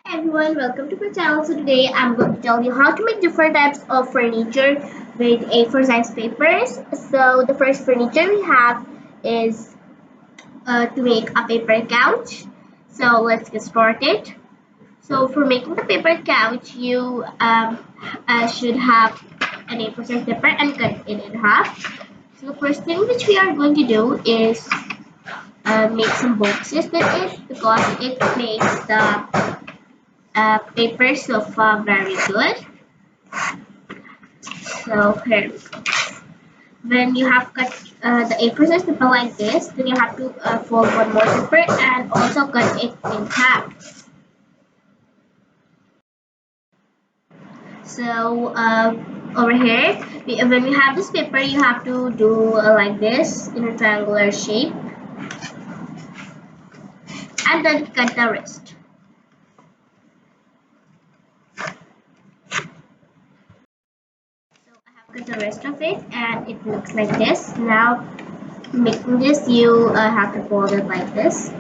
Hi everyone, welcome to my channel. So today I'm going to tell you how to make different types of furniture with A4 size papers. So the first furniture we have is to make a paper couch. So let's get started. So for making the paper couch, you should have an A4 size paper and cut it in half. So the first thing which we are going to do is make some boxes with it because it makes the paper sofa very good. So here we go. When you have cut the A4 size paper like this, then you have to fold one more paper and also cut it in half. So over here, when you have this paper, you have to do like this in a triangular shape and then cut the rest. So I have cut the rest of it and it looks like this. Now making this, you have to fold it like this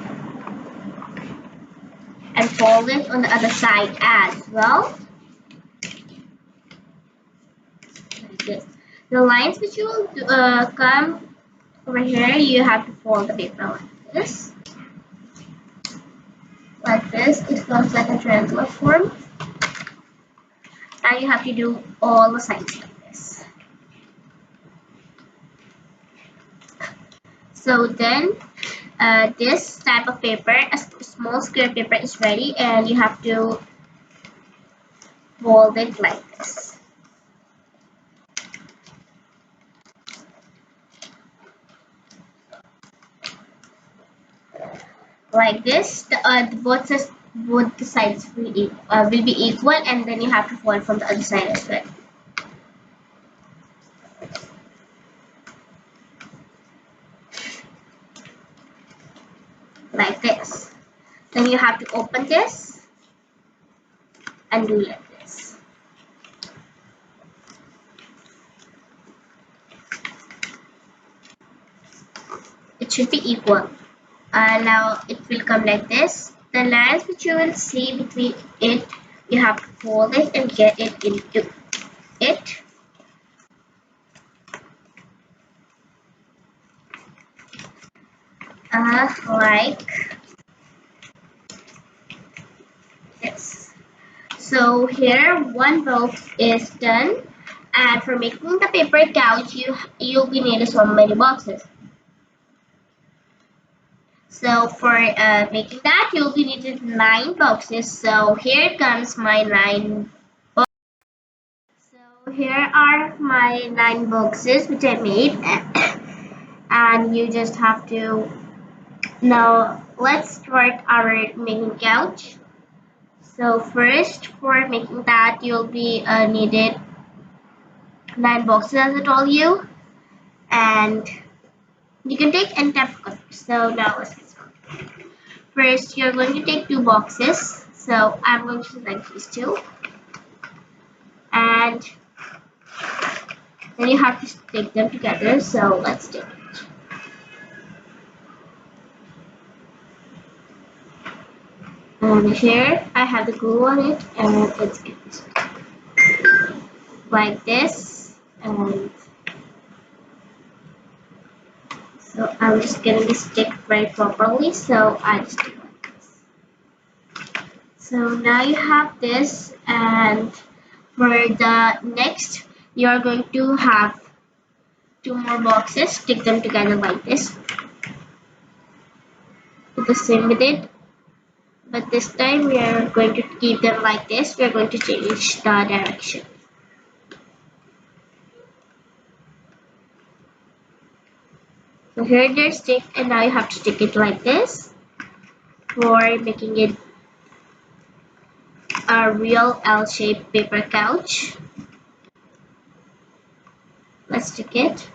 and fold it on the other side as well, like this. The lines which you will come over here, you have to fold the paper like this. Like this, it comes like a triangular form, and you have to do all the sides like this. So then this type of paper, a small square paper is ready, and you have to fold it like this. Like this, both the sides will be equal, and then you have to fold from the other side as well. Like this. Then you have to open this and do like this. It should be equal. Now it will come like this. The lines which you will see between it, you have to fold it and get it into it. Like this. So here one box is done, and for making the paper couch, you'll be needing so many boxes. So for making that, you'll be needed 9 boxes. So here comes my 9 boxes. So here are my 9 boxes which I made, and you just have to. Now let's start our making couch. So first, for making that, you'll be needed 9 boxes as I told you, and you can take any type of color. So now let's get started. First, you're going to take 2 boxes. So I'm going to select these two, and then you have to stick them together. So let's do it. And here I have the glue on it, and it's good. Like this, and so I'm just getting this stick very properly. So I just do like this. So now you have this, and for the next, you are going to have 2 more boxes. Stick them together like this. Do the same with it, but this time we are going to keep them like this. We are going to change the direction. So here they're stick, and now you have to stick it like this for making it a real L-shaped paper couch. Let's stick it.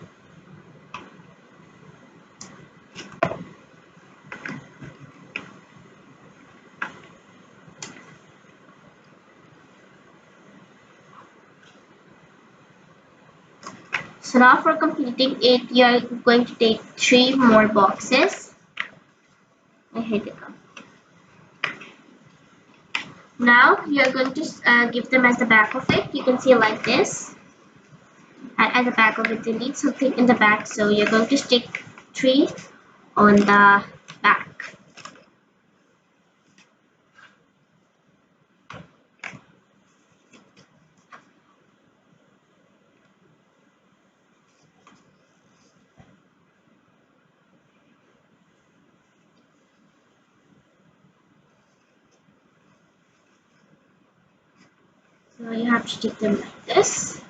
So now for completing it, you are going to take 3 more boxes. And here they come. Now you're going to give them as the back of it. You can see like this. And at the back of it, you need something in the back. So you're going to stick 3 on the back. So you have to stick them like this.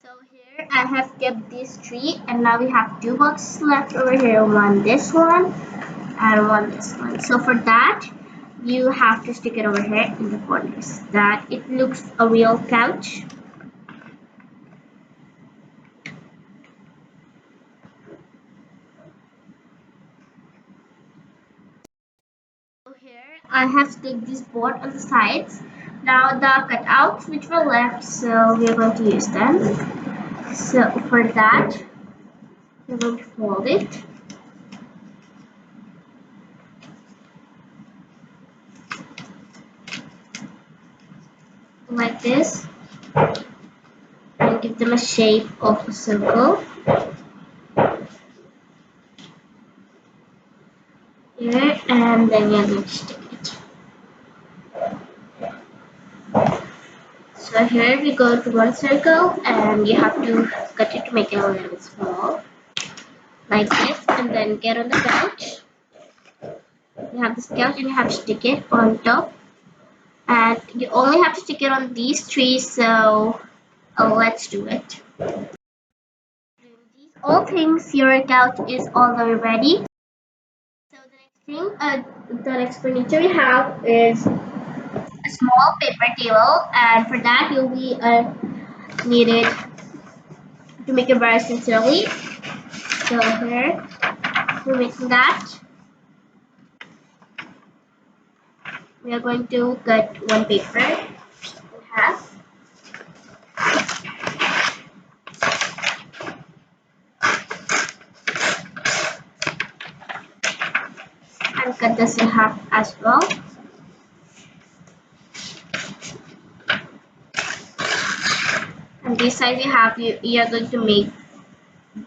So here I have kept these 3, and now we have 2 boxes left over here. One this one and one this one. So for that, you have to stick it over here in the corners. That it looks a real couch. So here I have stick this board on the sides. Now the cutouts which were left, so we are going to use them. So for that, we're going to fold it. Like this, and give them a shape of a circle. Here, and then we are going to stick it. So here we go to one circle, and you have to cut it to make it a little small, like this, and then get on the couch. You have this couch, and you have to stick it on top, and you only have to stick it on these 3. So let's do it. These all things, your couch is all the way ready. So the next thing, the next furniture we have is a small paper table, and for that you'll be needed to make it very sincerely. So here we're making that. We are going to cut one paper in half. And cut this in half as well. And this side we have, you are going to make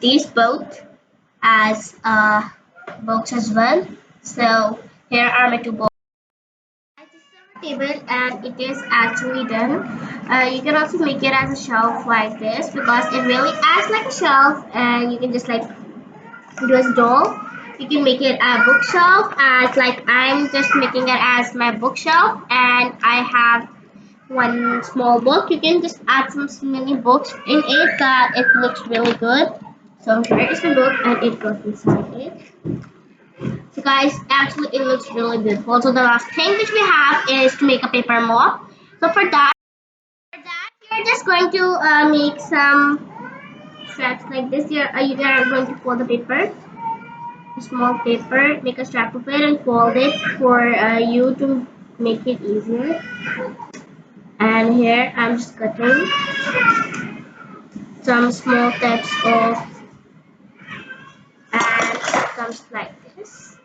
these both as a box as well. So here are my 2 boxes. This is our table, and it is actually done. You can also make it as a shelf like this, because it really acts like a shelf, and you can just like do as a doll. You can make it a bookshelf, as like I'm just making it as my bookshelf, and I have one small book. You can just add some mini books in it, that it looks really good. So here is the book, and it goes inside it. So guys, actually it looks really beautiful. So the last thing which we have is to make a paper mop. So for that you're just going to make some straps like this. You are going to fold the paper, a small paper, make a strap of it and fold it for you to make it easier. And here I'm just cutting some small tips off, and it comes like this.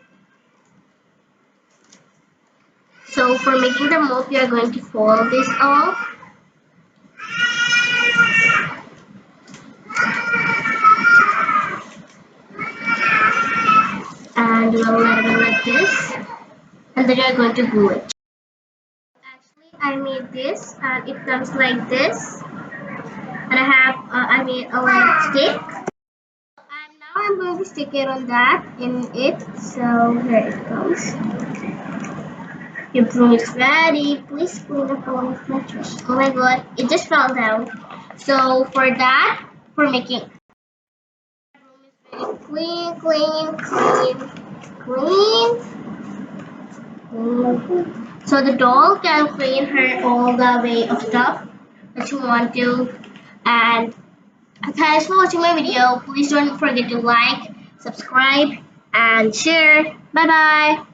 So for making the mop, you are going to fold this off. And you will let it like this. And then you are going to glue it. Actually, I made this, and it comes like this. And I made a little stick. And now I'm going to stick it on that in it. So here it comes. Your broom is ready. Please clean up all of my trash. Oh my god, it just fell down. So for that, for making broom is very clean, clean, clean, clean. So the doll can clean her all the way of stuff that you want to. And thanks for watching my video. Please don't forget to like, subscribe, and share. Bye bye.